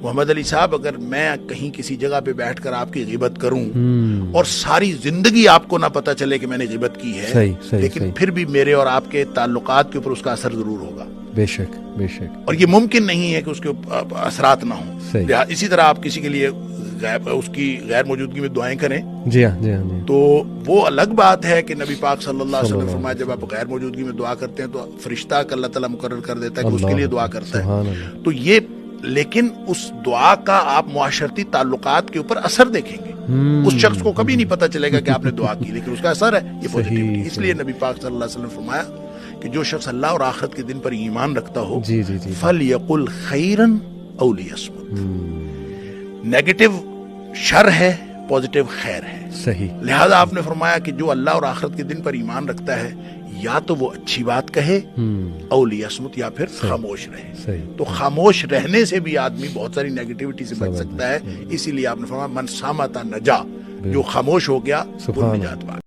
محمد علی صاحب اگر میں کہیں کسی جگہ پہ بیٹھ کر آپ کی غیبت کروں اور ساری زندگی آپ کو نہ پتہ چلے کہ میں نے غیبت کی ہے، لیکن پھر بھی میرے اور آپ کے تعلقات کے اوپر اس کا اثر ضرور ہوگا. بے شک بے شک. اور یہ ممکن نہیں ہے کہ اس کے اثرات نہ ہوں. اسی طرح آپ کسی کے لیے اس کی غیر موجودگی میں دعائیں کریں، جی ہاں جی ہاں جی، تو وہ الگ بات ہے کہ نبی پاک صلی اللہ علیہ وسلم فرمایا جب آپ غیر موجودگی میں دعا کرتے ہیں تو فرشتہ کا اللہ تعالیٰ مقرر کر دیتا ہے کہ اس کے لیے دعا کرتا ہے. تو یہ لیکن اس دعا کا آپ معاشرتی تعلقات کے اوپر اثر دیکھیں گے. اس شخص کو کبھی نہیں پتہ چلے گا کہ آپ نے دعا کی، لیکن اس کا اثر ہے یہ پوزیٹیوٹی. اس لیے نبی پاک صلی اللہ علیہ وسلم فرمایا کہ جو شخص اللہ اور آخرت کے دن پر ایمان رکھتا ہو فَلْيَقُلْ خَيْرًا أَوْ لِيَصْمُتْ. نیگیٹو شر ہے، پوزیٹیو خیر ہے. صحیح. لہذا آپ نے فرمایا کہ جو اللہ اور آخرت کے دن پر ایمان رکھتا ہے یا تو وہ اچھی بات کہے او لیصمت، یا پھر خاموش رہے. تو خاموش رہنے سے بھی آدمی بہت ساری نیگیٹیوٹی سے بچ سکتا ہے. اسی لیے آپ نے فرمایا من صامت نجا، جو خاموش ہو گیا وہ نجات پا گیا.